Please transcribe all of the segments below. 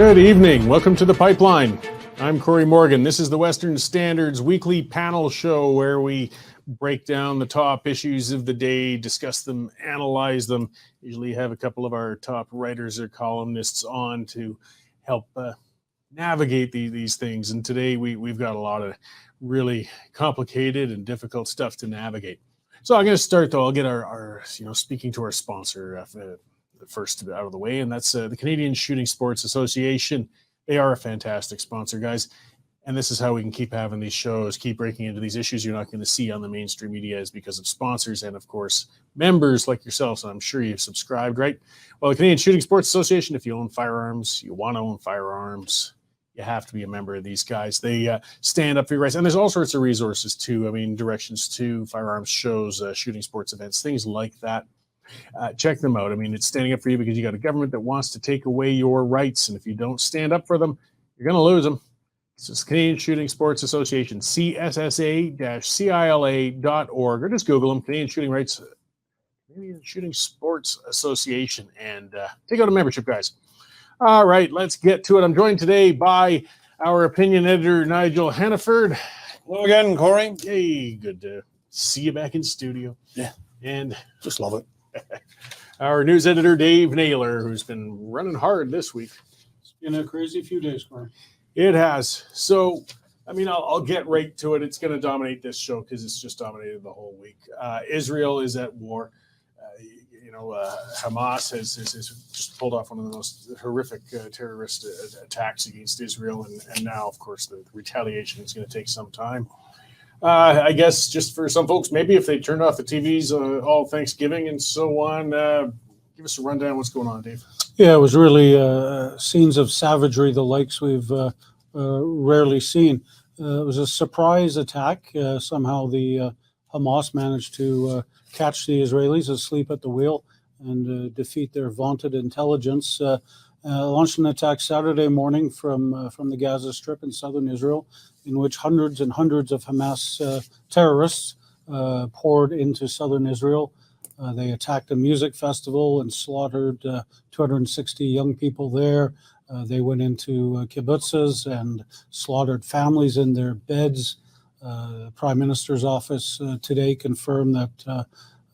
Good evening. Welcome to The Pipeline. I'm Cory Morgan. This is the Western Standard's weekly panel show where we break down the top issues of the day, discuss them, analyze them. Usually have a couple of our top writers or columnists on to help navigate these things. And today we've got a lot of really complicated and difficult stuff to navigate. So I'm going to start, though. I'll get our speaking to our sponsor first out of the way, and that's the Canadian Shooting Sports Association. They are a fantastic sponsor, guys, and this is how we can keep having these shows, keep breaking into these issues you're not going to see on the mainstream media, is because of sponsors and, of course, members like yourselves. And I'm sure you've subscribed, right? Well, the Canadian Shooting Sports Association, if you own firearms, you want to own firearms, you have to be a member of these guys. They stand up for your rights, and there's all sorts of resources too. I mean, directions to firearms shows, shooting sports events, things like that. Check them out. I mean, it's standing up for you because you got a government that wants to take away your rights, and if you don't stand up for them, you're going to lose them. It's just Canadian Shooting Sports Association, CSSA-CILA.org, or just Google them, Canadian Shooting Sports Association, and take out a membership, guys. All right, let's get to it. I'm joined today by our opinion editor, Nigel Hannaford. Hello again, Cory. Hey, good to see you back in studio. Yeah. And just love it. Our news editor, Dave Naylor, who's been running hard this week. It's been a crazy few days, Cory. It has. So, I mean, I'll get right to it. It's going to dominate this show because it's just dominated the whole week. Israel is at war. Hamas has just pulled off one of the most horrific terrorist attacks against Israel. And now, of course, the retaliation is going to take some time. I guess just for some folks, maybe if they turned off the TVs all Thanksgiving and so on, give us a rundown of what's going on, Dave. Yeah, it was really scenes of savagery, the likes we've rarely seen. It was a surprise attack. Somehow the Hamas managed to catch the Israelis asleep at the wheel and defeat their vaunted intelligence. Launched an attack Saturday morning from the Gaza Strip in southern Israel, in which hundreds and hundreds of Hamas terrorists poured into southern Israel. They attacked a music festival and slaughtered 260 young people there. They went into kibbutzes and slaughtered families in their beds. The Prime Minister's office today confirmed that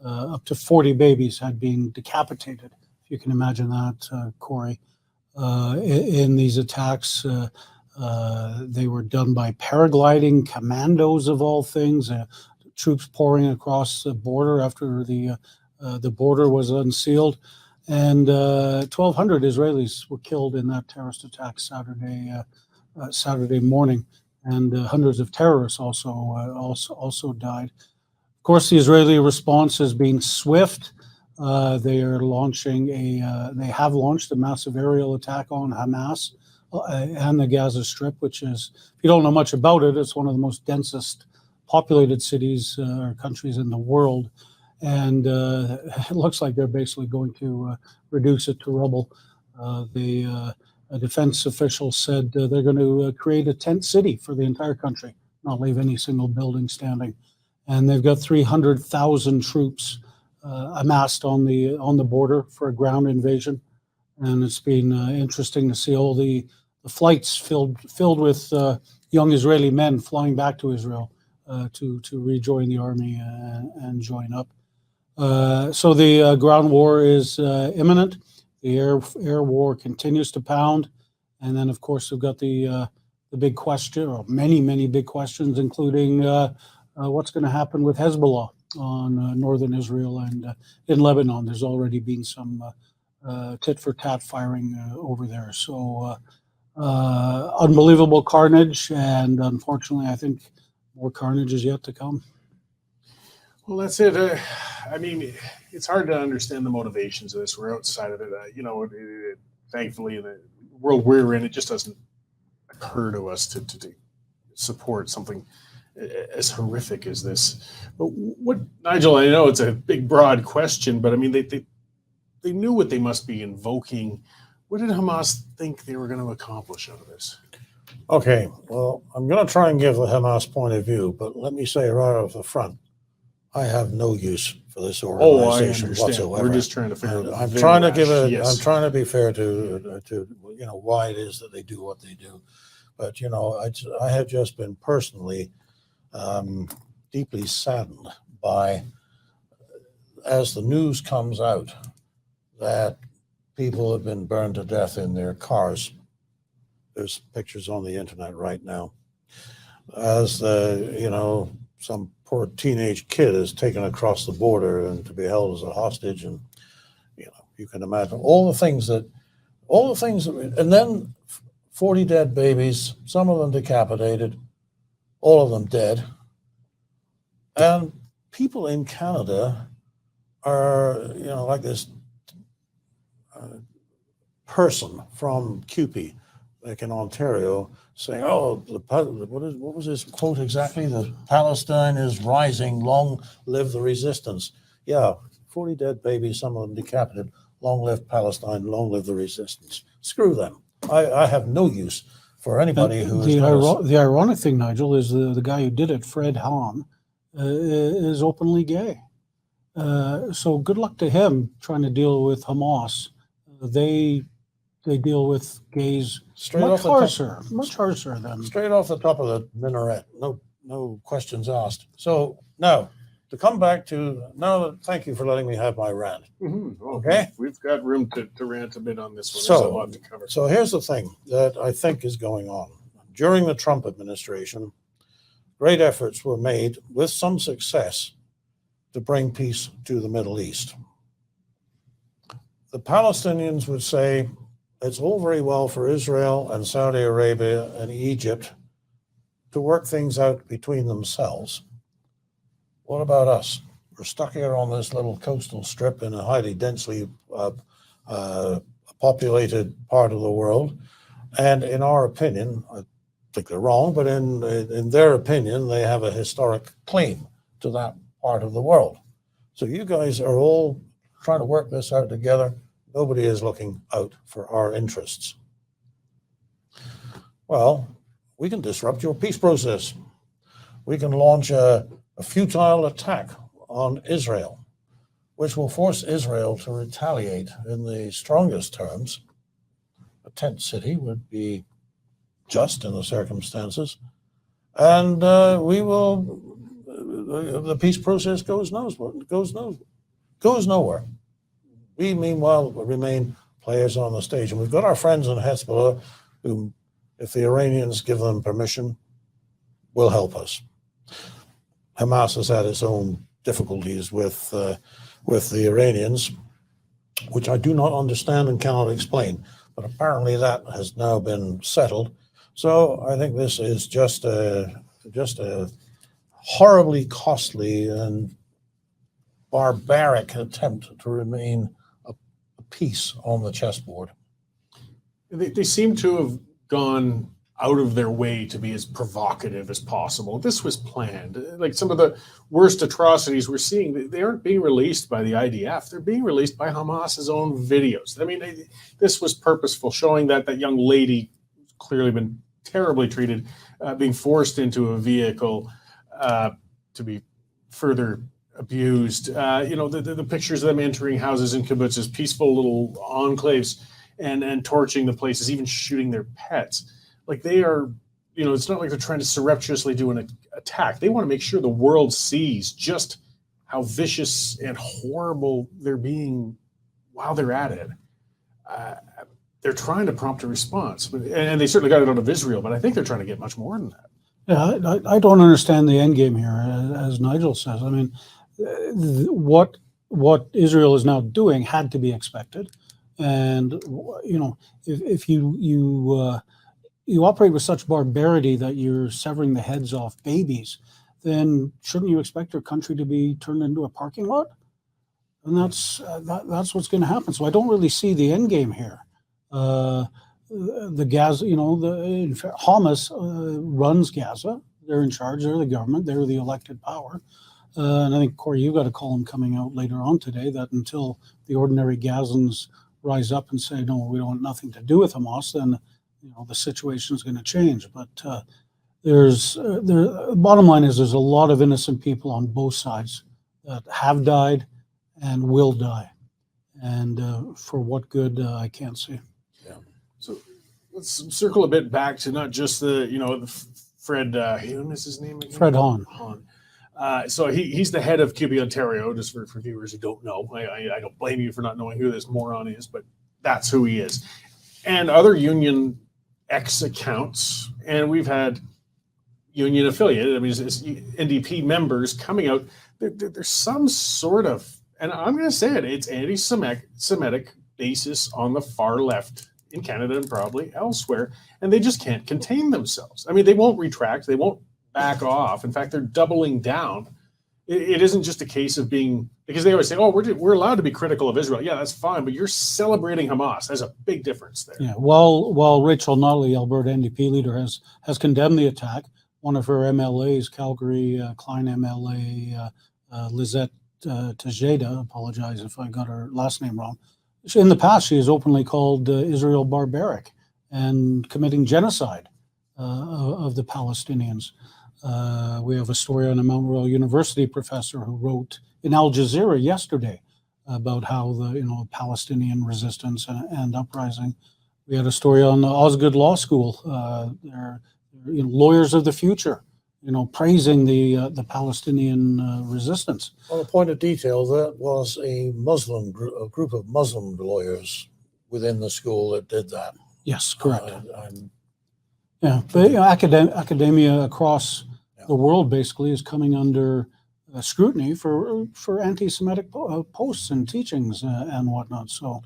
up to 40 babies had been decapitated, if you can imagine that, Cory. In these attacks, they were done by paragliding commandos of all things, troops pouring across the border after the border was unsealed, and 1,200 Israelis were killed in that terrorist attack Saturday morning, and hundreds of terrorists also died. Of course, the Israeli response has been swift. They have launched a massive aerial attack on Hamas and the Gaza Strip, which is, if you don't know much about it, it's one of the most densest populated cities or countries in the world. And it looks like they're basically going to reduce it to rubble. The defense officials said they're going to create a tent city for the entire country, not leave any single building standing. And they've got 300,000 troops amassed on the border for a ground invasion. And it's been interesting to see all the flights filled with young Israeli men flying back to Israel to rejoin the army and join up. So the ground war is imminent. The air war continues to pound. And then, of course, we've got the big question, or many big questions, including what's going to happen with Hezbollah on northern Israel and in Lebanon. There's already been some tit-for-tat firing over there. So unbelievable carnage, and unfortunately, I think more carnage is yet to come. Well, that's it. I mean, it's hard to understand the motivations of this. We're outside of it. Thankfully, in the world we're in, it just doesn't occur to us to support something as horrific as this. But what, Nigel, I know it's a big, broad question, but I mean, they knew what they must be invoking. What did Hamas think they were going to accomplish out of this? Okay, well, I'm going to try and give the Hamas point of view, but let me say right off the front, I have no use for this Oh, I organization understand. whatsoever. We're just trying to figure And out. I'm trying to give Yes. it. I'm trying to be fair to why it is that they do what they do. But I have just been personally deeply saddened by, as the news comes out, that people have been burned to death in their cars. There's pictures on the internet right now. As some poor teenage kid is taken across the border and to be held as a hostage, and you can imagine all the things that, and then 40 dead babies, some of them decapitated, all of them dead, and people in Canada are like this person from CUPE, like in Ontario, saying, "Oh, what was his quote exactly? The Palestine is rising. Long live the resistance." Yeah, 40 dead babies, some of them decapitated. Long live Palestine. Long live the resistance. Screw them. I have no use for anybody who is. The ironic thing, Nigel, is the guy who did it, Fred Hahn, is openly gay. So good luck to him trying to deal with Hamas. They deal with gays much harsher than. Straight off the top of the minaret. No questions asked. So now, to come back to thank you for letting me have my rant. Mm-hmm. Well, okay, we've got room to rant a bit on this one. So, there's a lot to cover. So here's the thing that I think is going on. During the Trump administration, great efforts were made with some success to bring peace to the Middle East. The Palestinians would say it's all very well for Israel and Saudi Arabia and Egypt to work things out between themselves. What about us? We're stuck here on this little coastal strip in a highly densely populated part of the world. And in our opinion, I think they're wrong, but in their opinion, they have a historic claim to that part of the world. So you guys are all trying to work this out together. Nobody is looking out for our interests. Well, we can disrupt your peace process. We can launch a futile attack on Israel, which will force Israel to retaliate in the strongest terms. A tent city would be just in the circumstances. And the peace process goes nowhere. We, meanwhile, remain players on the stage. And we've got our friends in Hezbollah who, if the Iranians give them permission, will help us. Hamas has had its own difficulties with the Iranians, which I do not understand and cannot explain. But apparently that has now been settled. So I think this is just a horribly costly and barbaric attempt to remain a piece on the chessboard. They seem to have gone out of their way to be as provocative as possible. This was planned. Like some of the worst atrocities we're seeing, they aren't being released by the IDF. They're being released by Hamas's own videos. I mean, this was purposeful, showing that young lady who's clearly been terribly treated, being forced into a vehicle to be further abused. The pictures of them entering houses and kibbutzes, peaceful little enclaves, and torching the places, even shooting their pets. Like they are, it's not like they're trying to surreptitiously do an attack. They want to make sure the world sees just how vicious and horrible they're being while they're at it. They're trying to prompt a response, and they certainly got it out of Israel, but I think they're trying to get much more than that. Yeah, I don't understand the end game here, as Nigel says. I mean, what Israel is now doing had to be expected, and if you operate with such barbarity that you're severing the heads off babies, then shouldn't you expect your country to be turned into a parking lot? And that's what's going to happen. So I don't really see the end game here. The Gaza, Hamas runs Gaza. They're in charge. They're the government. They're the elected power. And I think, Cory, you got a column coming out later on today that until the ordinary Gazans rise up and say, no, we don't want nothing to do with Hamas, then the situation is going to change. But bottom line is there's a lot of innocent people on both sides that have died and will die. And for what good, I can't see. So let's circle a bit back to not just the Fred, what is his name again? Fred Hahn. So he's the head of CUPE Ontario, just for viewers who don't know. I don't blame you for not knowing who this moron is, but that's who he is. And other union X accounts, and we've had union affiliated, I mean, it's NDP members coming out. There's some sort of, and I'm going to say it's anti-Semitic basis on the far left in Canada and probably elsewhere, and they just can't contain themselves. I mean, they won't retract, they won't back off. In fact, they're doubling down. It isn't just a case of being, because they always say, oh, we're allowed to be critical of Israel. Yeah, that's fine, but you're celebrating Hamas. There's a big difference there. Yeah, while Rachel Notley, Alberta NDP leader, has condemned the attack, one of her MLAs, Calgary Klein MLA, Lizette Tejeda, apologize if I got her last name wrong. In the past, she has openly called Israel barbaric and committing genocide of the Palestinians. We have a story on a Mount Royal University professor who wrote in Al Jazeera yesterday about how the Palestinian resistance and uprising. We had a story on Osgoode Law School. They're lawyers of the future, praising the Palestinian resistance. On a point of detail, that was a group of Muslim lawyers within the school that did that. Yes, correct. But academia across the world basically is coming under scrutiny for anti-Semitic posts and teachings and whatnot. So,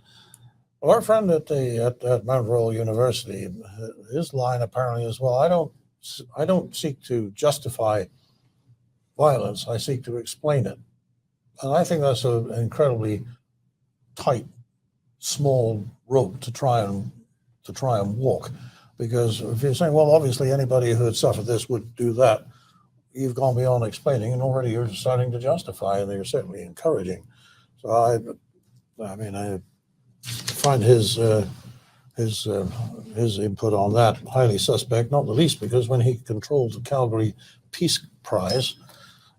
well, our friend at Mount Royal University, his line apparently is, well, I don't seek to justify violence. I seek to explain it, and I think that's an incredibly tight, small rope to try and walk. Because if you're saying, well, obviously anybody who had suffered this would do that, you've gone beyond explaining, and already you're starting to justify, and you're certainly encouraging. So I find his input on that highly suspect, not the least because when he controlled the Calgary Peace Prize,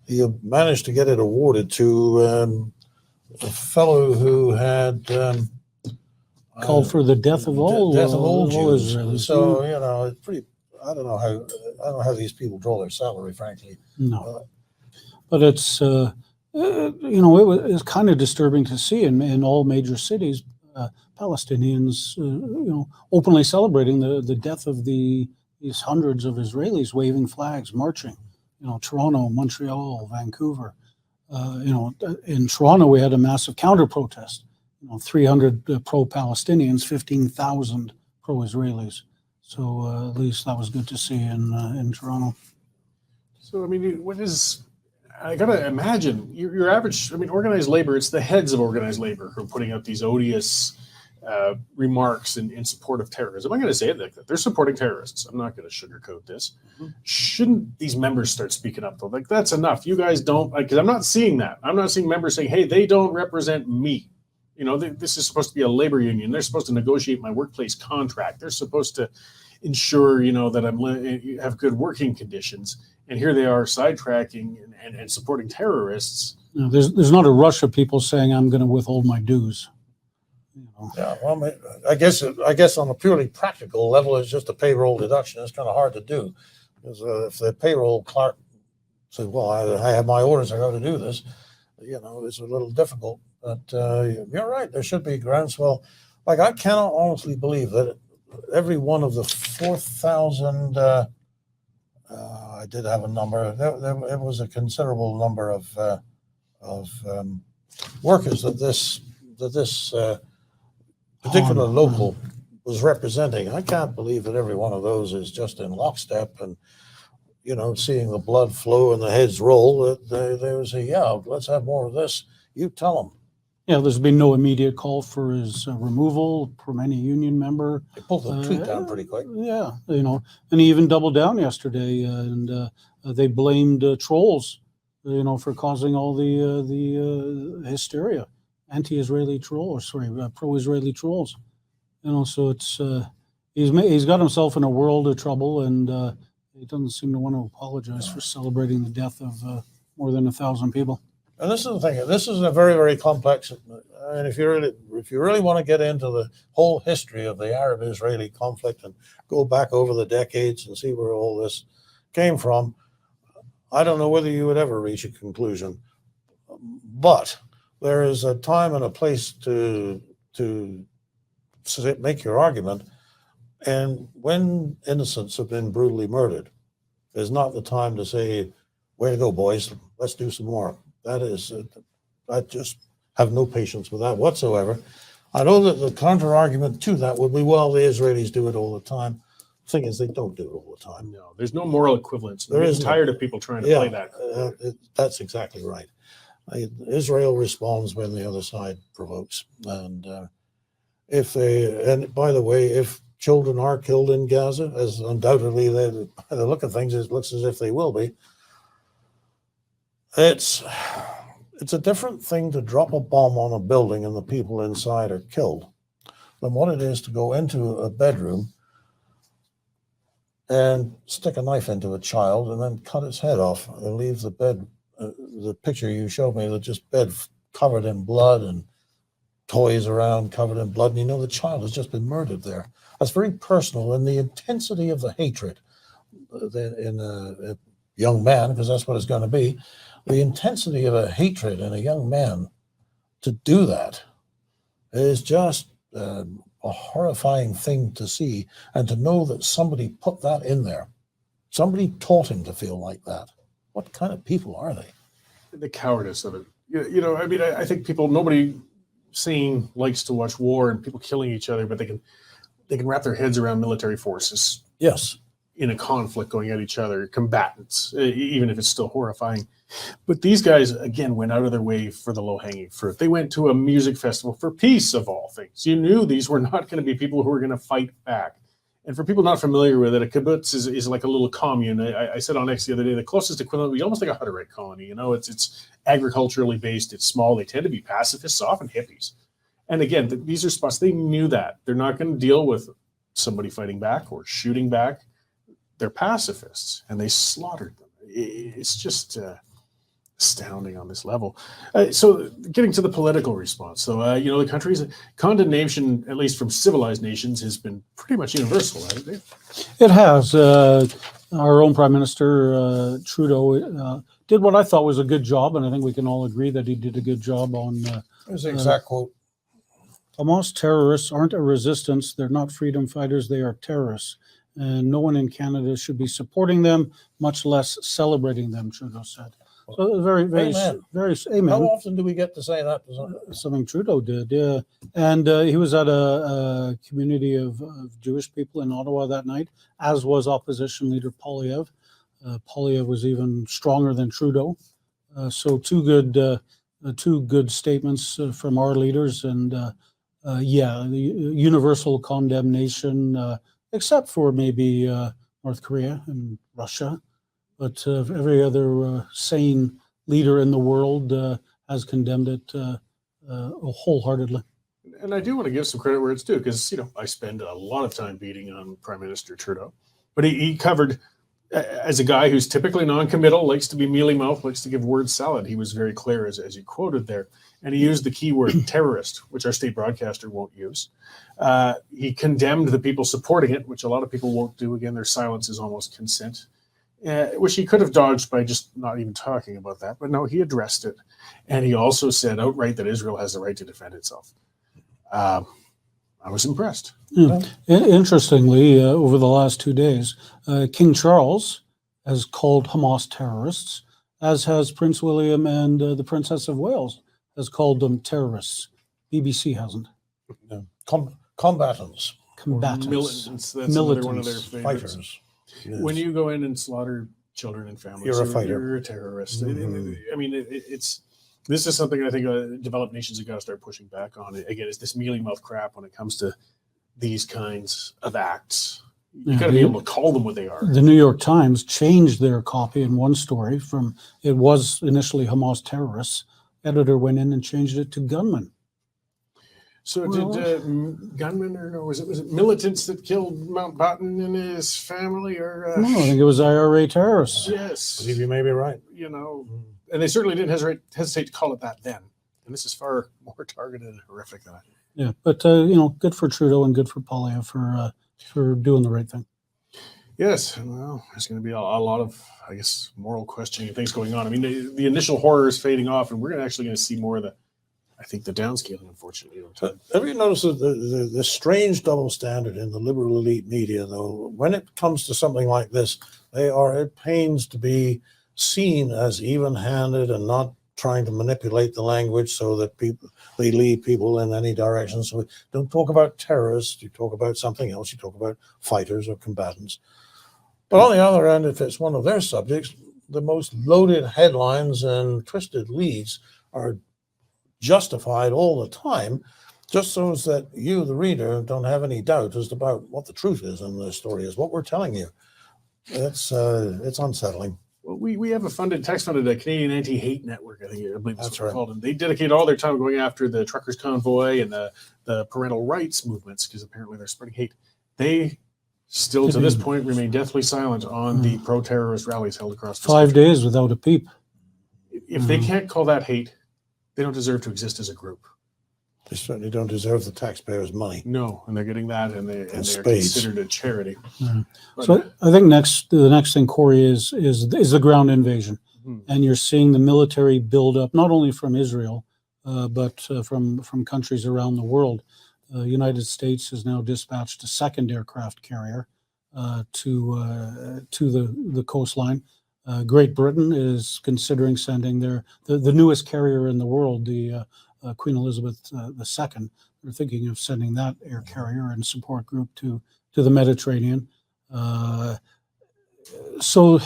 he managed to get it awarded to a fellow who had called for the death of all Jews. Israelis. So it's pretty. I don't know how these people draw their salary, frankly. No, but it's it's kind of disturbing to see in all major cities Palestinians openly celebrating the death of these hundreds of Israelis waving flags, marching. Toronto, Montreal, Vancouver. In Toronto we had a massive counter protest. 300 pro-Palestinians, 15,000 pro-Israelis. So at least that was good to see in Toronto. So, I mean, I got to imagine, your average, organized labor, it's the heads of organized labor who are putting out these odious remarks in support of terrorism. I'm going to say it like that. They're supporting terrorists. I'm not going to sugarcoat this. Mm-hmm. Shouldn't these members start speaking up, though? Like, that's enough. You guys don't, because I'm not seeing that. I'm not seeing members saying, hey, they don't represent me. This is supposed to be a labor union. They're supposed to negotiate my workplace contract. They're supposed to ensure, that have good working conditions. And here they are sidetracking and supporting terrorists. There's not a rush of people saying I'm going to withhold my dues. Yeah, well, I guess on a purely practical level, it's just a payroll deduction. It's kind of hard to do because if the payroll clerk says, "Well, I have my orders. I got to do this," it's a little difficult. But you're right. There should be groundswell. Like, I cannot honestly believe that every one of the 4,000. I did have a number. There was a considerable number of workers that this particular local was representing. I can't believe that every one of those is just in lockstep and seeing the blood flow and the heads roll. That they would say, "Yeah, let's have more of this." You tell them. Yeah, there's been no immediate call for his removal from any union member. They pulled the tweet down pretty quick. Yeah, and he even doubled down yesterday, and they blamed trolls, for causing all the hysteria, anti-Israeli trolls, pro-Israeli trolls. So it's he's got himself in a world of trouble, and he doesn't seem to want to apologize for celebrating the death of more than 1,000 people. And this is the thing. This is a very, very complex. And if you really want to get into the whole history of the Arab-Israeli conflict and go back over the decades and see where all this came from, I don't know whether you would ever reach a conclusion. But there is a time and a place to make your argument. And when innocents have been brutally murdered, is not the time to say, "Way to go, boys! Let's do some more." That is, I just have no patience with that whatsoever. I know that the counter argument to that would be, well, the Israelis do it all the time. The thing is, they don't do it all the time. No, there's no moral equivalence. There I'm isn't. tired of people trying to play that. That's exactly right. Israel responds when the other side provokes. And and by the way, if children are killed in Gaza, as undoubtedly by the look of things, it looks as if they will be, it's a different thing to drop a bomb on a building and the people inside are killed than what it is to go into a bedroom and stick a knife into a child and then cut its head off and leave the bed. The picture you showed me, the just bed covered in blood and toys around covered in blood. And you know the child has just been murdered there. That's very personal. And the intensity of the hatred in a young man, because that's what it's going to be, the intensity of a hatred in a young man to do that is just a horrifying thing to see, and to know that somebody put that in there. Somebody taught him to feel like that. What kind of people are they? The cowardice of it. You know, I mean, I think nobody sane likes to watch war and people killing each other, but they can wrap their heads around military forces. Yes. In a conflict going at each other, combatants, even if it's still horrifying. But these guys, again, went out of their way for the low-hanging fruit. They went to a music festival for peace, of all things. You knew these were not going to be people who were going to fight back. And for people not familiar with it, a kibbutz is like a little commune. I said on X the other day, the closest equivalent would be almost like a Hutterite colony. You know, it's agriculturally based. It's small. They tend to be pacifists, often hippies. And again, these are spots, they knew that. They're not going to deal with somebody fighting back or shooting back. They're pacifists, and they slaughtered them. It's just astounding on this level. So getting to the political response. So, you know, the country's condemnation, at least from civilized nations, has been pretty much universal, hasn't it? It has. Our own Prime Minister, Trudeau, did what I thought was a good job, and I think we can all agree that he did a good job on... Here's the exact quote. Hamas terrorists aren't a resistance. They're not freedom fighters. They are terrorists. And no one in Canada should be supporting them, much less celebrating them, Trudeau said. So very, very, Amen. very, amen. How often do we get to say that? Something Trudeau did, yeah. And he was at a community of Jewish people in Ottawa that night, as was opposition leader Poilievre. Poilievre was even stronger than Trudeau. So two good statements from our leaders, and yeah, the universal condemnation, except for maybe North Korea and Russia. But every other sane leader in the world has condemned it wholeheartedly. And I do want to give some credit where it's due, because, you know, I spend a lot of time beating on Prime Minister Trudeau. But he covered, as a guy who's typically non-committal, likes to be mealy-mouthed, likes to give word salad. He was very clear, as you quoted there. And he used the key word terrorist, which our state broadcaster won't use. He condemned the people supporting it, which a lot of people won't do. Again, their silence is almost consent. Which he could have dodged by just not even talking about that. But no, he addressed it. And he also said outright that Israel has the right to defend itself. I was impressed. Yeah. Interestingly, over the last 2 days, King Charles has called Hamas terrorists, as has Prince William, and the Princess of Wales has called them terrorists. BBC hasn't. Yeah. Combatants. Combatants. Militants. That's another one of their favorites. Fighters. Yes. When you go in and slaughter children and families, You're a fighter. You're a terrorist. Mm-hmm. I mean, this is something I think developed nations have got to start pushing back on. Again, it's this mealy-mouthed crap when it comes to these kinds of acts. You got to be able to call them what they are. The New York Times changed their copy in one story from, it was initially Hamas terrorists. Editor went in and changed it to gunmen. So did gunmen, or was it militants that killed Mountbatten and his family, or? No, I think it was IRA terrorists. Yes. I believe you may be right. You know, and they certainly didn't hesitate to call it that then. And this is far more targeted and horrific than that. Yeah, but good for Trudeau and good for Polya for doing the right thing. Yes, well, there's going to be a lot of, I guess, moral questioning and things going on. I mean, the initial horror is fading off, and we're actually going to see more of the downscaling, unfortunately, over time. Have you noticed the strange double standard in the liberal elite media, though? When it comes to something like this, they are at pains to be seen as even-handed and not trying to manipulate the language so that they lead people in any direction. So don't talk about terrorists. You talk about something else. You talk about fighters or combatants. But on the other hand, if it's one of their subjects, the most loaded headlines and twisted leads are justified all the time, just so as that you, the reader, don't have any doubt as to about what the truth is in the story is, what we're telling you. It's unsettling. Well, we have a tax-funded Canadian Anti-Hate Network, I believe that's what right. it's called. And they dedicate all their time going after the truckers' convoy and the parental rights movements, because apparently they're spreading hate. They still, to this point, remain deathly silent on the pro-terrorist rallies held across the 5 days without a peep. If they can't call that hate, they don't deserve to exist as a group. They certainly don't deserve the taxpayers' money. No, and they're getting that, and they're spades. considered a charity. So I think the next thing, Cory, is the ground invasion, and you're seeing the military build up not only from Israel, but from countries around the world. The United States has now dispatched a second aircraft carrier to the coastline. Great Britain is considering sending the newest carrier in the world, the Queen Elizabeth II. They're thinking of sending that air carrier and support group to the Mediterranean. So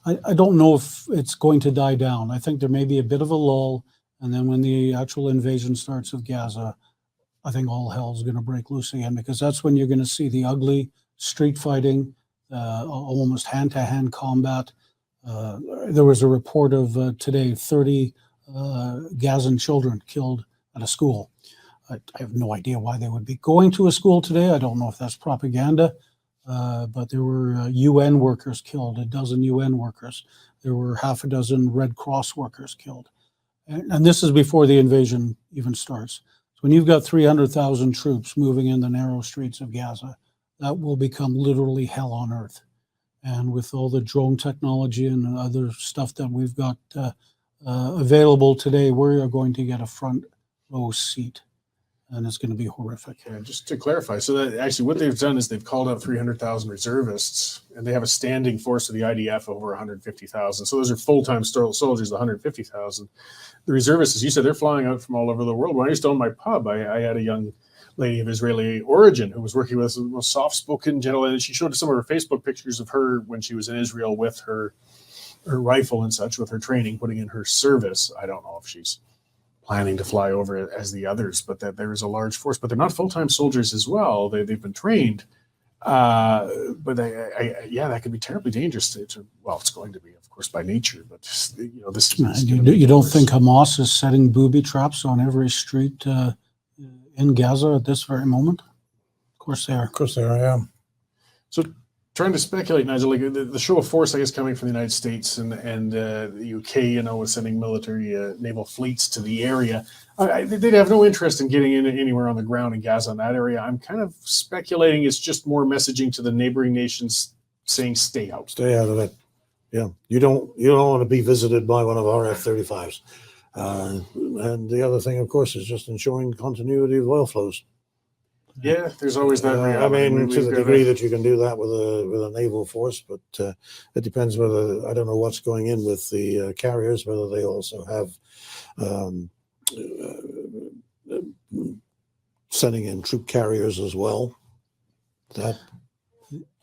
I don't know if it's going to die down. I think there may be a bit of a lull, and then when the actual invasion starts of Gaza, I think all hell's going to break loose again, because that's when you're going to see the ugly street fighting, almost hand-to-hand combat. There was a report of today 30 Gazan children killed at a school. I have no idea why they would be going to a school today. I don't know if that's propaganda, but there were UN workers killed, a dozen UN workers. There were half a dozen Red Cross workers killed. And this is before the invasion even starts. So when you've got 300,000 troops moving in the narrow streets of Gaza, that will become literally hell on earth. And with all the drone technology and other stuff that we've got available today, we're going to get a front row seat, and it's going to be horrific. Yeah, just to clarify, so that actually what they've done is they've called out 300,000 reservists, and they have a standing force of the IDF of over 150,000. So those are full-time soldiers, 150,000. The reservists, as you said, they're flying out from all over the world. When I used to own my pub, I had a young lady of Israeli origin who was working with us, the most soft-spoken, gentle, and she showed us some of her Facebook pictures of her when she was in Israel with her rifle and such, with her training, putting in her service. I don't know if she's planning to fly over as the others, but that there is a large force. But they're not full-time soldiers as well. They've been trained, but that could be terribly dangerous to. Well, it's going to be, of course, by nature. But this is. You don't think Hamas is setting booby traps on every street in Gaza at this very moment? Of course they are. Of course they are, yeah. So trying to speculate, Nigel, like the show of force, I guess, coming from the United States and the UK, with sending military naval fleets to the area, they'd have no interest in getting in anywhere on the ground in Gaza in that area. I'm kind of speculating it's just more messaging to the neighboring nations saying, stay out. Stay out of it. Yeah, you don't want to be visited by one of our F-35s. And the other thing, of course, is just ensuring continuity of oil flows. Yeah, there's always that. I mean, to the degree that you can do that with a naval force, but it depends whether, I don't know what's going in with the carriers, whether they also have sending in troop carriers as well. That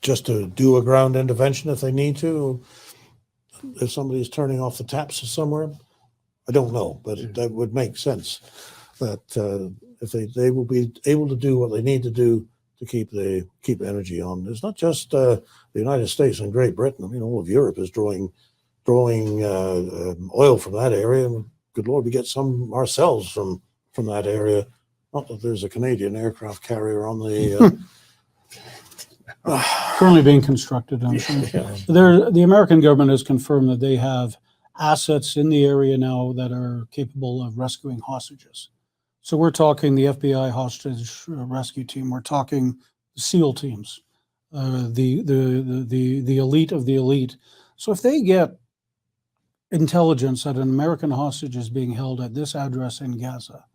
just to do a ground intervention if they need to, if somebody's turning off the taps somewhere. I don't know, but that would make sense that if they will be able to do what they need to do to keep energy on. It's not just the United States and Great Britain. I mean, all of Europe is drawing oil from that area. And good Lord, we get some ourselves from that area. Not that there's a Canadian aircraft carrier on the currently being constructed. I'm sure. The American government has confirmed that they have assets in the area now that are capable of rescuing hostages. So we're talking the FBI hostage rescue team. We're talking SEAL teams, the elite of the elite. So if they get intelligence that an American hostage is being held at this address in Gaza,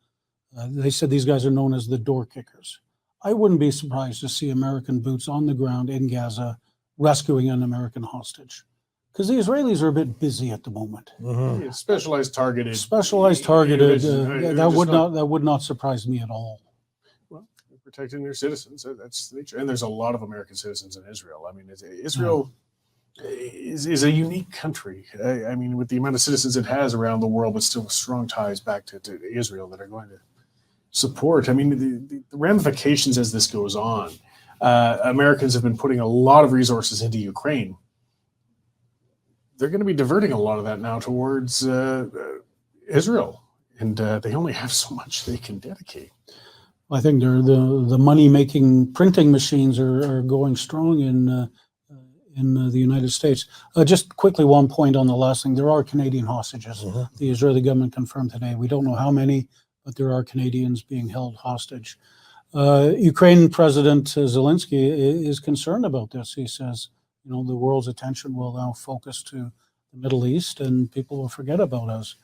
they said these guys are known as the door kickers. I wouldn't be surprised to see American boots on the ground in Gaza rescuing an American hostage, because the Israelis are a bit busy at the moment. Mhm. Yeah, specialized targeted. That would not surprise me at all. Well, they're protecting their citizens. That's the nature. And there's a lot of American citizens in Israel. I mean, Israel is a unique country. I mean, with the amount of citizens it has around the world, but still strong ties back to Israel that are going to support. I mean, the ramifications as this goes on. Americans have been putting a lot of resources into Ukraine. They're going to be diverting a lot of that now towards Israel, and they only have so much they can dedicate. I think the money-making printing machines are going strong in the United States. Just quickly, one point on the last thing: there are Canadian hostages. The Israeli government confirmed today. We don't know how many, but there are Canadians being held hostage. Ukraine President Zelensky is concerned about this. He says, the world's attention will now focus to the Middle East, and people will forget about us.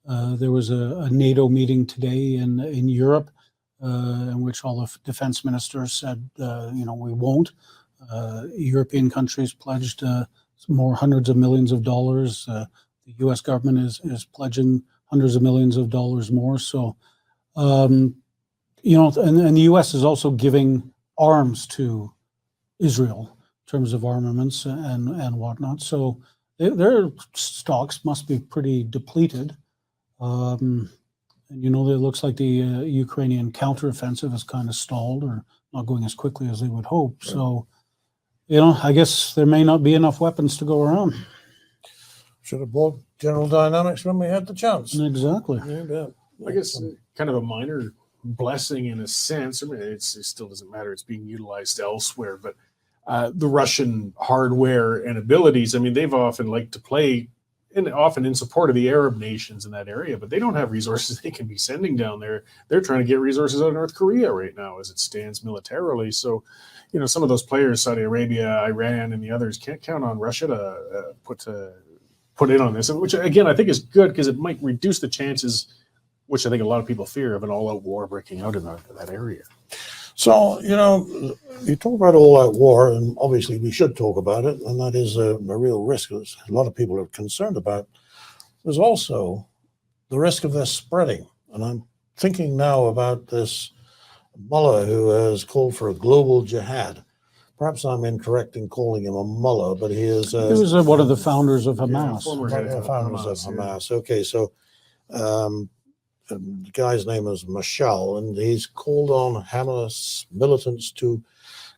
There was a NATO meeting today in Europe, in which all the defense ministers said, we won't. European countries pledged more hundreds of millions of dollars. The U.S. government is pledging hundreds of millions of dollars more. So, and the U.S. is also giving arms to Israel in terms of armaments and whatnot. So their stocks must be pretty depleted. And it looks like the Ukrainian counteroffensive is kind of stalled or not going as quickly as they would hope. Right. So, I guess there may not be enough weapons to go around. Should have bought General Dynamics when we had the chance. Exactly. Yeah, I guess kind of a minor blessing in a sense. I mean, it still doesn't matter. It's being utilized elsewhere, but the Russian hardware and abilities, I mean, they've often liked to play and often in support of the Arab nations in that area, but they don't have resources they can be sending down there. They're trying to get resources out of North Korea right now as it stands militarily. So, some of those players, Saudi Arabia, Iran, and the others can't count on Russia to put in on this, which again, I think is good because it might reduce the chances, which I think a lot of people fear, of an all-out war breaking out in that area. So, you talk about all-out war, and obviously we should talk about it, and that is a real risk that a lot of people are concerned about. There's also the risk of this spreading, and I'm thinking now about this mullah who has called for a global jihad. Perhaps I'm incorrect in calling him a mullah, but he is... he was one of the founders of Hamas. Former founders of Hamas. Yeah. Okay, so... the guy's name is Mashal, and he's called on Hamas militants to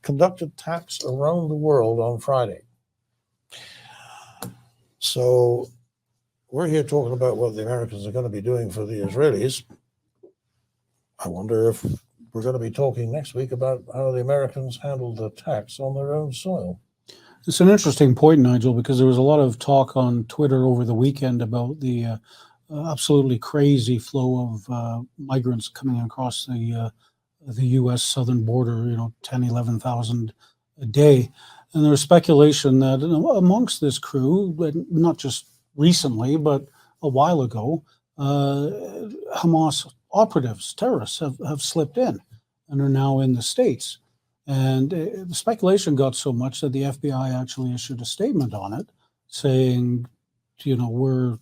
conduct attacks around the world on Friday. So we're here talking about what the Americans are going to be doing for the Israelis. I wonder if we're going to be talking next week about how the Americans handled attacks on their own soil. It's an interesting point, Nigel, because there was a lot of talk on Twitter over the weekend about the absolutely crazy flow of migrants coming across the U.S. southern border, 10, 11,000 a day. And there was speculation that amongst this crew, not just recently, but a while ago, Hamas operatives, terrorists, have slipped in and are now in the States. And the speculation got so much that the FBI actually issued a statement on it saying, we're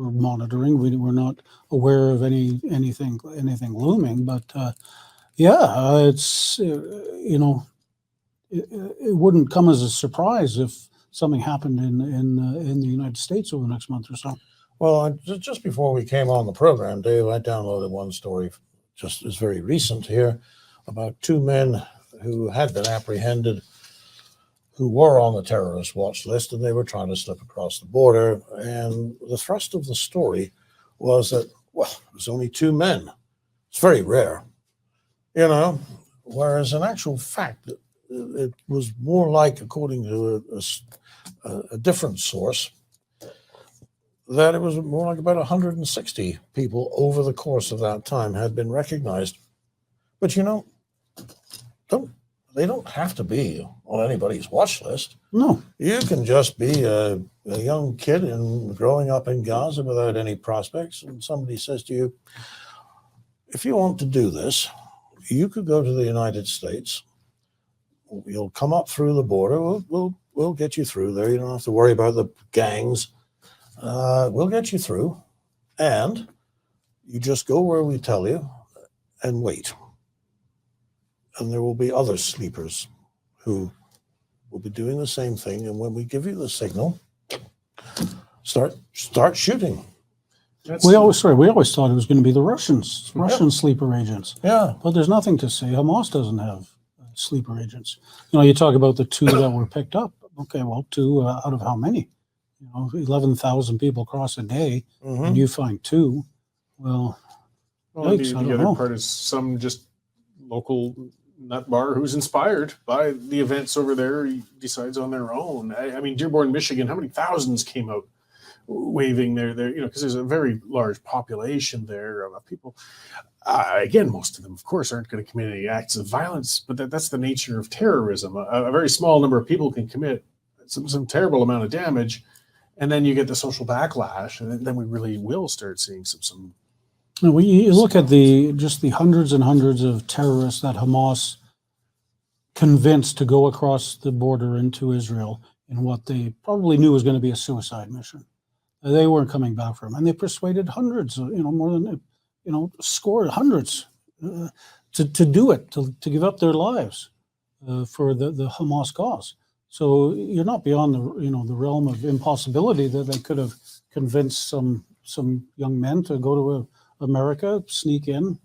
monitoring. We're not aware of anything looming, but it's it wouldn't come as a surprise if something happened in the United States over the next month or so. Well, just before we came on the program, Dave, I downloaded one story, just as very recent here, about two men who had been apprehended, who were on the terrorist watch list, and they were trying to slip across the border. And the thrust of the story was that, it was only two men. It's very rare, whereas in actual fact, it was more like, according to a different source, that it was more like about 160 people over the course of that time had been recognized. But they don't have to be on anybody's watch list. No. You can just be a young kid and growing up in Gaza without any prospects, and somebody says to you, if you want to do this, you could go to the United States. You'll come up through the border. We'll get you through there. You don't have to worry about the gangs. We'll get you through, and you just go where we tell you and wait. And there will be other sleepers who will be doing the same thing. And when we give you the signal, start shooting. We always thought it was going to be the Russian sleeper agents. Yeah. But there's nothing to say Hamas doesn't have sleeper agents. You talk about the 2 that were picked up. Okay, well, 2 out of how many? 11,000 people cross a day, and you find 2. Well, yikes, the other part is some just local nut bar who's inspired by the events over there. He decides on their own. I mean, Dearborn, Michigan, how many thousands came out waving there, because there's a very large population there of people. Again, most of them, of course, aren't going to commit any acts of violence, but that's the nature of terrorism. A very small number of people can commit some terrible amount of damage, and then you get the social backlash, and then we really will start seeing some. You look at the hundreds and hundreds of terrorists that Hamas convinced to go across the border into Israel in what they probably knew was going to be a suicide mission. They weren't coming back from, and they persuaded hundreds, more than, hundreds to do it, to give up their lives for the Hamas cause. So you're not beyond the realm of impossibility that they could have convinced some young men to go to America, sneak in,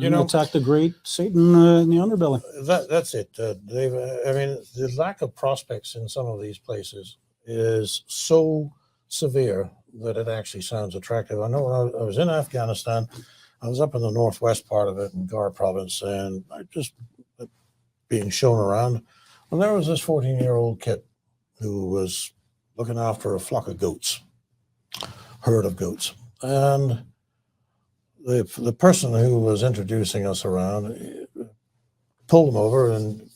and attack the great Satan in the underbelly. That's it, Dave. I mean, the lack of prospects in some of these places is so severe that it actually sounds attractive. I know when I was in Afghanistan, I was up in the northwest part of it in Gar province, and I just being shown around, and there was this 14-year-old kid who was looking after a flock of goats, herd of goats, and the person who was introducing us around pulled him over and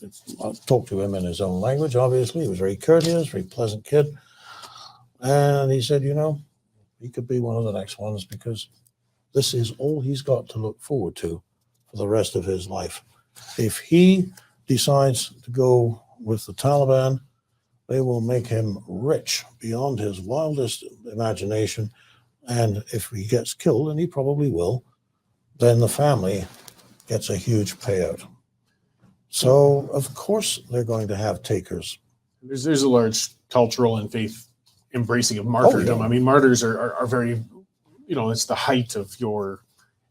talked to him in his own language. Obviously, he was very courteous, very pleasant kid. And he said, he could be one of the next ones because this is all he's got to look forward to for the rest of his life. If he decides to go with the Taliban, they will make him rich beyond his wildest imagination. And if he gets killed, and he probably will, then the family gets a huge payout. So, of course, they're going to have takers. There's a large cultural and faith embracing of martyrdom. I mean, martyrs are very, it's the height of your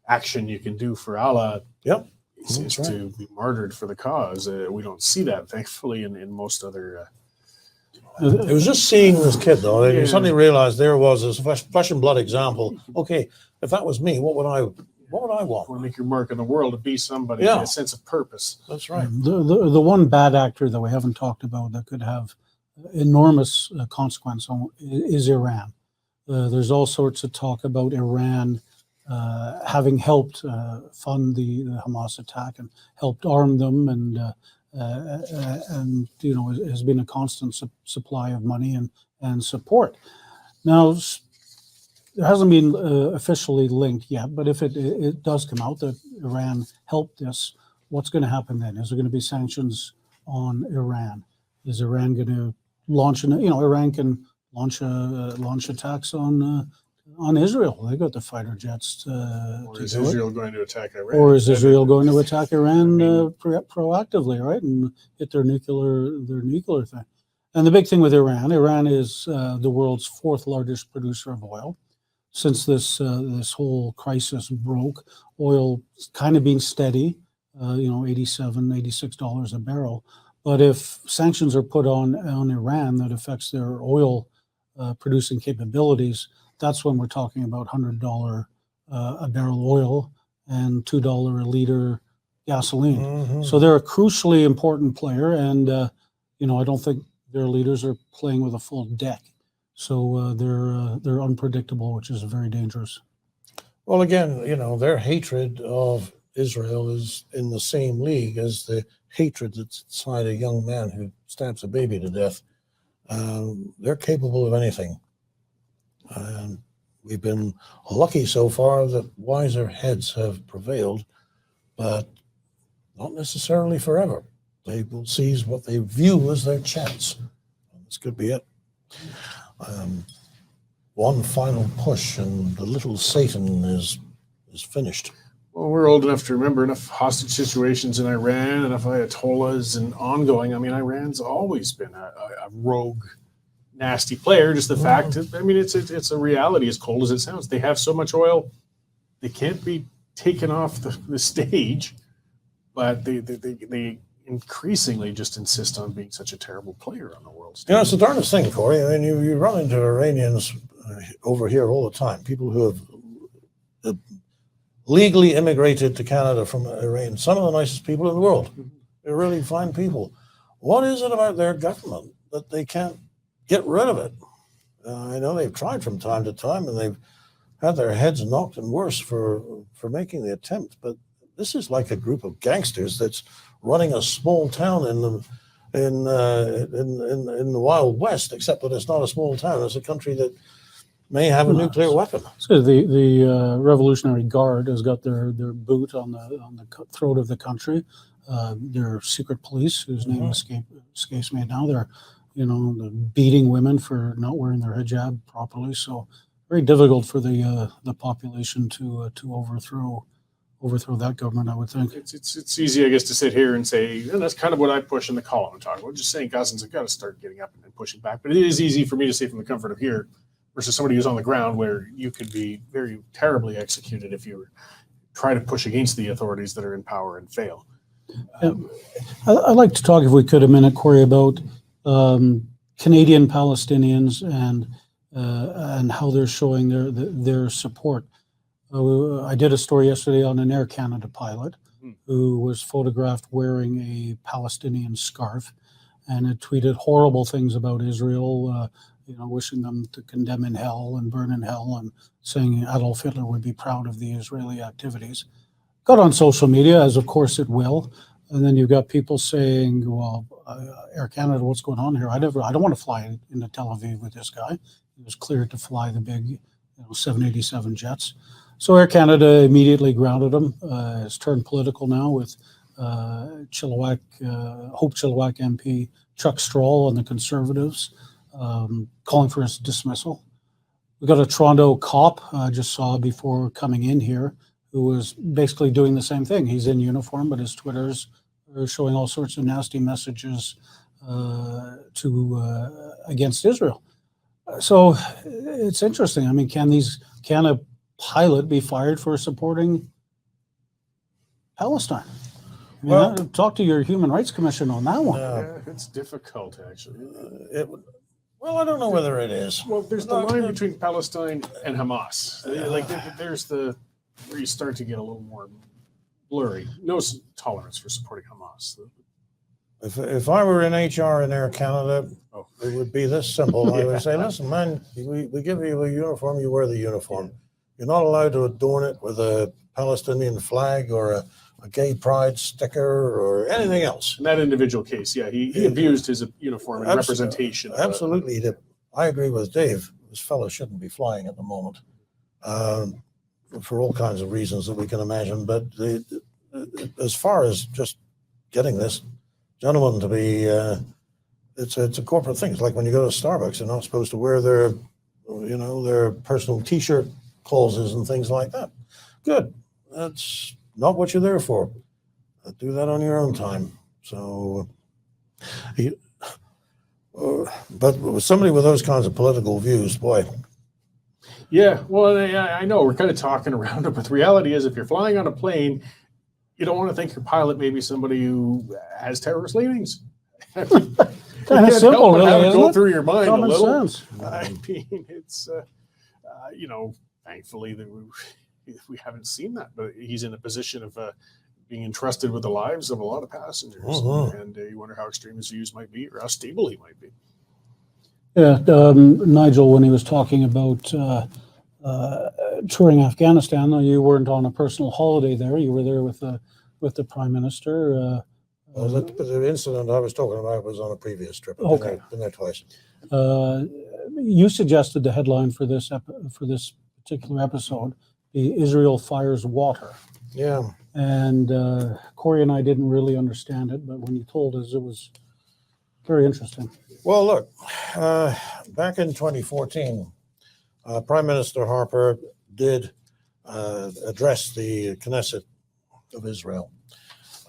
action you can do for Allah. Yep. Is to be martyred for the cause. We don't see that, thankfully, in most other. It was just seeing this kid, though. You suddenly realized there was this flesh and blood example. Okay, if that was me, what would I want? Want to make your mark in the world, to be somebody, a sense of purpose. That's right. The one bad actor that we haven't talked about that could have enormous consequence is Iran. There's all sorts of talk about Iran having helped fund the Hamas attack and helped arm them, and has been a constant supply of money and support. Now, it hasn't been officially linked yet, but if it does come out that Iran helped this, what's going to happen then? Is there going to be sanctions on Iran? Is Iran going to launch Iran can launch attacks on Israel? They got the fighter jets. Or is Israel going to attack Iran? Or is Israel going to attack Iran proactively, right, and hit their nuclear thing? And the big thing with Iran is the world's 4th largest producer of oil. Since this whole crisis broke, oil kind of been steady, $87, $86 a barrel. But if sanctions are put on Iran that affects their oil producing capabilities, that's when we're talking about $100 a barrel oil and $2 a liter gasoline. Mm-hmm. So they're a crucially important player, and I don't think their leaders are playing with a full deck. So they're unpredictable, which is very dangerous. Well, again, their hatred of Israel is in the same league as the hatred that's inside a young man who stabs a baby to death. They're capable of anything. And we've been lucky so far that wiser heads have prevailed, but not necessarily forever. They will seize what they view as their chance. This could be it. One final push and the little Satan is finished. Well, we're old enough to remember enough hostage situations in Iran, enough Ayatollahs and ongoing. I mean, Iran's always been a rogue, nasty player. Just the fact, it's a reality as cold as it sounds. They have so much oil, they can't be taken off the stage, but they increasingly just insist on being such a terrible player on the world stage. It's the darndest thing, Cory. I mean, you run into Iranians over here all the time, people who have legally immigrated to Canada from Iran, some of the nicest people in the world. They're really fine people. What is it about their government that they can't get rid of it? I know they've tried from time to time, and they've had their heads knocked and worse for making the attempt. But this is like a group of gangsters that's running a small town in the Wild West, except that it's not a small town. It's a country that may have a nuclear weapon. So the Revolutionary Guard has got their boot on the throat of the country. Their secret police, whose name escapes me now, they're beating women for not wearing their hijab properly. So very difficult for the population to overthrow that government, I would think. It's easy, I guess, to sit here and say, and that's kind of what I push in the column and talk about. Just saying Gazans have got to start getting up and pushing back. But it is easy for me to say from the comfort of here versus somebody who's on the ground, where you could be very terribly executed if you try to push against the authorities that are in power and fail. I'd like to talk, if we could, a minute, Cory, about Canadian Palestinians and how they're showing their support. I did a story yesterday on an Air Canada pilot who was photographed wearing a Palestinian scarf, and it tweeted horrible things about Israel, wishing them to condemn in hell and burn in hell, and saying Adolf Hitler would be proud of the Israeli activities. Got on social media, as of course it will, and then you've got people saying, well, Air Canada, what's going on here? I don't want to fly into Tel Aviv with this guy. It was cleared to fly the big 787 jets. So Air Canada immediately grounded him. It's turned political now with Hope Chilliwack MP Chuck Stroll and the Conservatives calling for his dismissal. We got a Toronto cop I just saw before coming in here who was basically doing the same thing. He's in uniform, but his Twitters are showing all sorts of nasty messages against Israel. So it's interesting. I mean, can a pilot be fired for supporting Palestine? I mean, talk to your Human Rights Commission on that one. Yeah, it's difficult, actually. Well, I don't know whether it is. Well, there's the line between Palestine and Hamas. There's where you start to get a little more blurry. No tolerance for supporting Hamas. If I were in HR in Air Canada, it would be this simple. I would say, listen, man, we give you a uniform, you wear the uniform. You're not allowed to adorn it with a Palestinian flag or a gay pride sticker or anything else. In that individual case, yeah, he abused his uniform and representation. Absolutely. I agree with Dave. This fellow shouldn't be flying at the moment for all kinds of reasons that we can imagine. But as far as just getting this gentleman to be, it's a corporate thing. It's like when you go to Starbucks, they're not supposed to wear their personal T-shirt clauses and things like that. Good. That's not what you're there for. Do that on your own time. So, but with somebody with those kinds of political views, boy. Yeah, well, I know we're kind of talking around it, but the reality is if you're flying on a plane, you don't want to think your pilot may be somebody who has terrorist leanings. Kind of simple, really, isn't it? Go it? through your mind Common a little. sense. I mean, it's, thankfully that we haven't seen that, but he's in a position of being entrusted with the lives of a lot of passengers. And you wonder how extreme his views might be or how stable he might be. Yeah, Nigel, when he was talking about touring Afghanistan, you weren't on a personal holiday there. You were there with the Prime Minister. Well, the incident I was talking about was on a previous trip. I've Okay. been there twice. You suggested the headline for this particular episode be Israel fires water. Yeah. And Cory and I didn't really understand it, but when you told us, it was very interesting. Well, look, back in 2014, Prime Minister Harper did address the Knesset of Israel.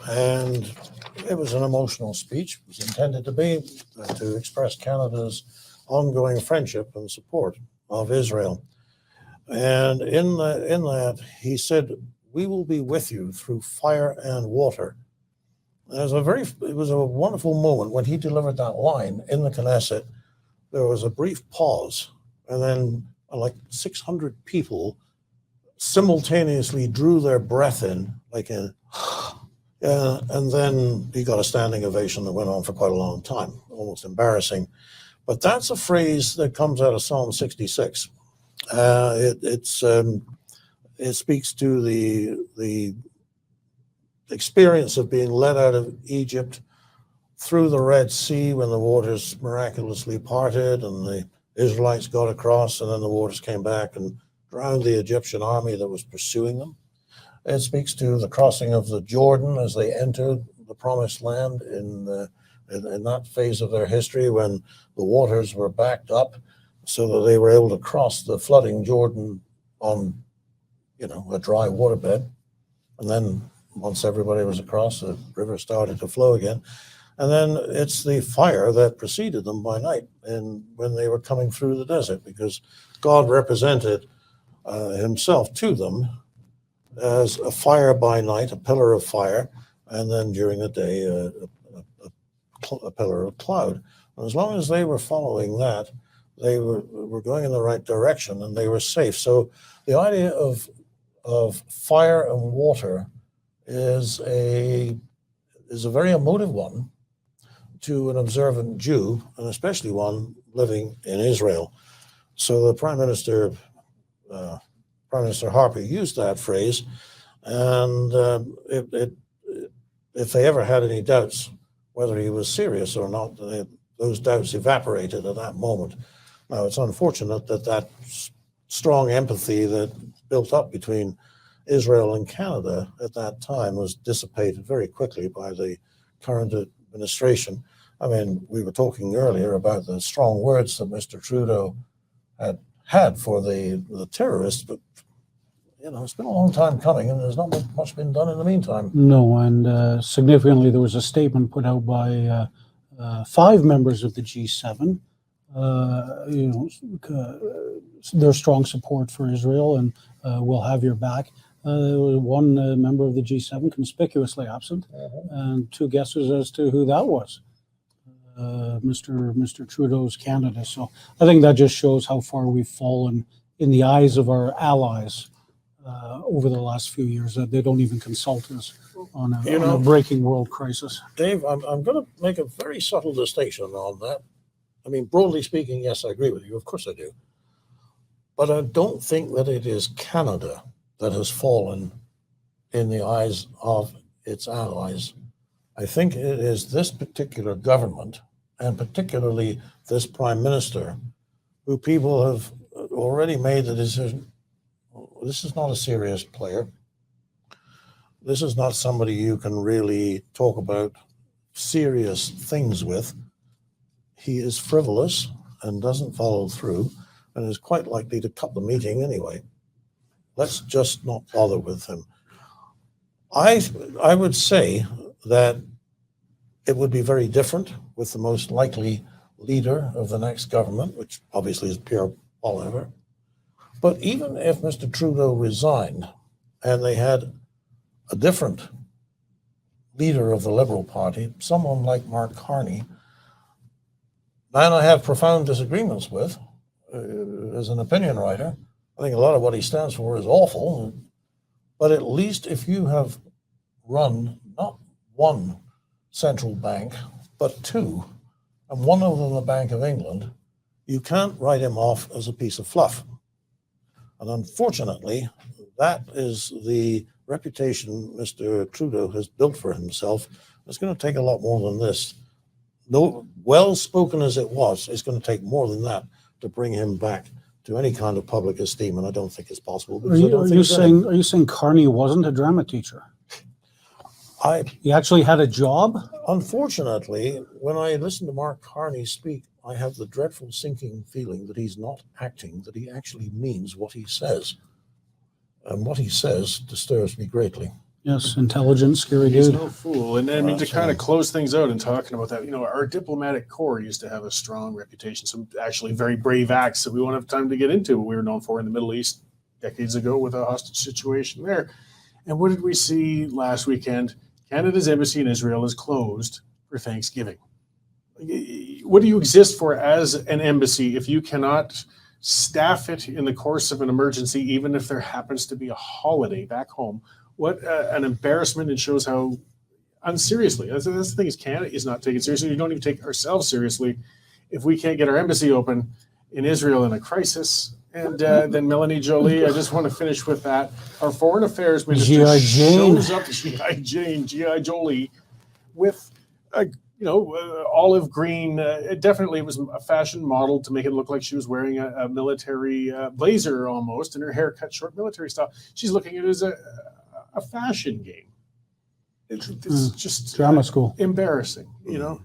And it was an emotional speech. It was intended to be to express Canada's ongoing friendship and support of Israel. And in that, he said, "We will be with you through fire and water." It was a wonderful moment when he delivered that line in the Knesset. There was a brief pause, and then like 600 people simultaneously drew their breath in, and then he got a standing ovation that went on for quite a long time, almost embarrassing. But that's a phrase that comes out of Psalm 66. It speaks to the experience of being led out of Egypt through the Red Sea when the waters miraculously parted and the Israelites got across, and then the waters came back and drowned the Egyptian army that was pursuing them. It speaks to the crossing of the Jordan as they entered the promised land in that phase of their history when the waters were backed up so that they were able to cross the flooding Jordan on, a dry waterbed. And then once everybody was across, the river started to flow again. And then it's the fire that preceded them by night and when they were coming through the desert, because God represented himself to them as a fire by night, a pillar of fire, and then during the day, a pillar of cloud. And as long as they were following that, they were going in the right direction and they were safe. So the idea of fire and water is a very emotive one to an observant Jew, and especially one living in Israel. So the Prime Minister Harper used that phrase, and if they ever had any doubts whether he was serious or not, those doubts evaporated at that moment. Now, it's unfortunate that strong empathy that built up between Israel and Canada at that time was dissipated very quickly by the current administration. I mean, we were talking earlier about the strong words that Mr. Trudeau had for the terrorists, but it's been a long time coming, and there's not much been done in the meantime. No, and significantly, there was a statement put out by 5 members of the G7. Their strong support for Israel and we'll have your back. There was one member of the G7 conspicuously absent, and 2 guesses as to who that was. Mr. Trudeau's Canada. So I think that just shows how far we've fallen in the eyes of our allies over the last few years, that they don't even consult us on a breaking world crisis. Dave, I'm going to make a very subtle distinction on that. I mean, broadly speaking, yes, I agree with you. Of course I do. But I don't think that it is Canada that has fallen in the eyes of its allies. I think it is this particular government, and particularly this Prime Minister, who people have already made the decision, this is not a serious player. This is not somebody you can really talk about serious things with. He is frivolous and doesn't follow through and is quite likely to cut the meeting anyway. Let's just not bother with him. I would say that it would be very different with the most likely leader of the next government, which obviously is Pierre Poilievre. But even if Mr. Trudeau resigned and they had a different leader of the Liberal Party, someone like Mark Carney, man I have profound disagreements with as an opinion writer. I think a lot of what he stands for is awful, but at least if you have run not one central bank, but 2, and one of them the Bank of England, you can't write him off as a piece of fluff. And unfortunately, that is the reputation Mr. Trudeau has built for himself. It's going to take a lot more than this. No, well spoken as it was, it's going to take more than that to bring him back to any kind of public esteem, and I don't think it's possible. Are you saying Carney wasn't a drama teacher? He actually had a job? Unfortunately, when I listen to Mark Carney speak, I have the dreadful sinking feeling that he's not acting, that he actually means what he says. And what he says disturbs me greatly. Yes, intelligent, scary He's dude. no fool. And I mean, to kind of close things out and talking about that, our diplomatic corps used to have a strong reputation, some actually very brave acts that we won't have time to get into, what we were known for in the Middle East decades ago with a hostage situation there. And what did we see last weekend? Canada's embassy in Israel is closed for Thanksgiving. What do you exist for as an embassy if you cannot staff it in the course of an emergency, even if there happens to be a holiday back home? What an embarrassment. It shows how unseriously. That's the thing, is Canada is not taken seriously. We don't even take ourselves seriously if we can't get our embassy open in Israel in a crisis. And then Melanie Jolie, I just want to finish with that. Our foreign affairs minister shows up, G.I. Jolie, with a olive green. Definitely, it was a fashion model to make it look like she was wearing a military blazer almost, and her hair cut short, military style. She's looking at it as a fashion game. It's just drama school. Embarrassing,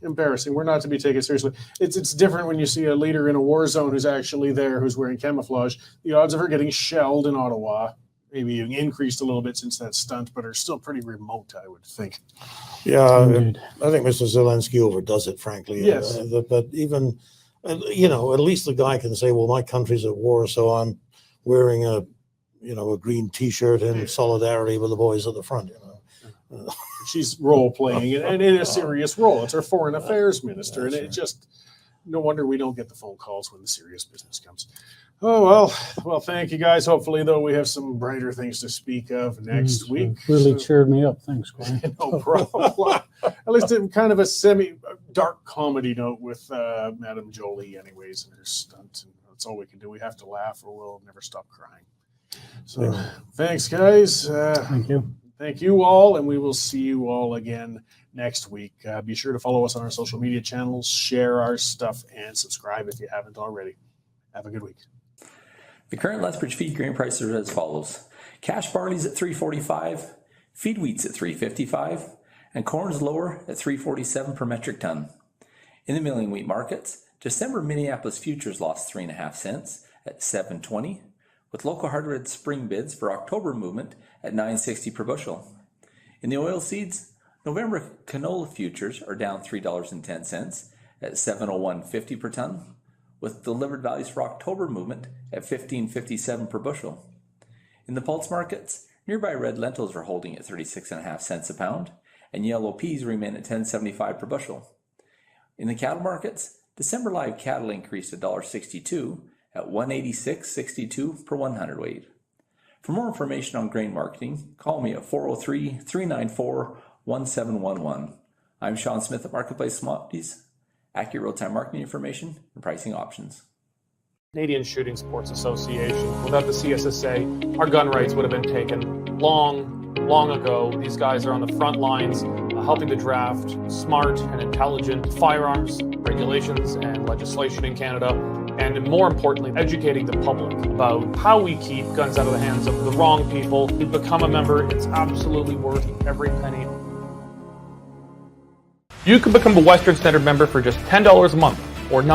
embarrassing. We're not to be taken seriously. It's different when you see a leader in a war zone who's actually there, who's wearing camouflage. The odds of her getting shelled in Ottawa maybe increased a little bit since that stunt, but are still pretty remote, I would think. Yeah, I think Mr. Zelensky overdoes it, frankly. Yes. But even, at least the guy can say, well, my country's at war, so I'm wearing a green T-shirt in solidarity with the boys at the front, She's role playing and in a serious role. It's our foreign affairs minister. And it just, no wonder we don't get the phone calls when the serious business comes. Oh, well, thank you guys. Hopefully, though, we have some brighter things to speak of next week. Really cheered me up. Thanks, Cory. No problem. At least in kind of a semi-dark comedy note with Madame Jolie anyways, and her stunt. And that's all we can do. We have to laugh or we'll never stop crying. So thanks, guys. Thank you. Thank you all, and we will see you all again next week. Be sure to follow us on our social media channels, share our stuff, and subscribe if you haven't already. Have a good week. The current Lethbridge feed grain prices are as follows. Cash barley's at $3.45, feed wheat's at $3.55, and corn's lower at $3.47 per metric ton. In the milling wheat markets, December Minneapolis futures lost 3.5 cents at $7.20, with local hard red spring bids for October movement at $9.60 per bushel. In the oil seeds, November canola futures are down $3.10 at $701.50 per ton, with delivered values for October movement at $15.57 per bushel. In the pulse markets, nearby red lentils are holding at 36.5 cents a pound, and yellow peas remain at $10.75 per bushel. In the cattle markets, December live cattle increased $1.62 at $186.62 per 100 weight. For more information on grain marketing, call me at 403-394-1711. I'm Sean Smith at Marketplace Commodities. Accurate real-time marketing information and pricing options. Canadian Shooting Sports Association. Without the CSSA, our gun rights would have been taken long ago. These guys are on the front lines helping to draft smart and intelligent firearms regulations and legislation in Canada, and more importantly, educating the public about how we keep guns out of the hands of the wrong people. You become a member, it's absolutely worth every penny. You can become a Western Standard member for just $10 a month or $9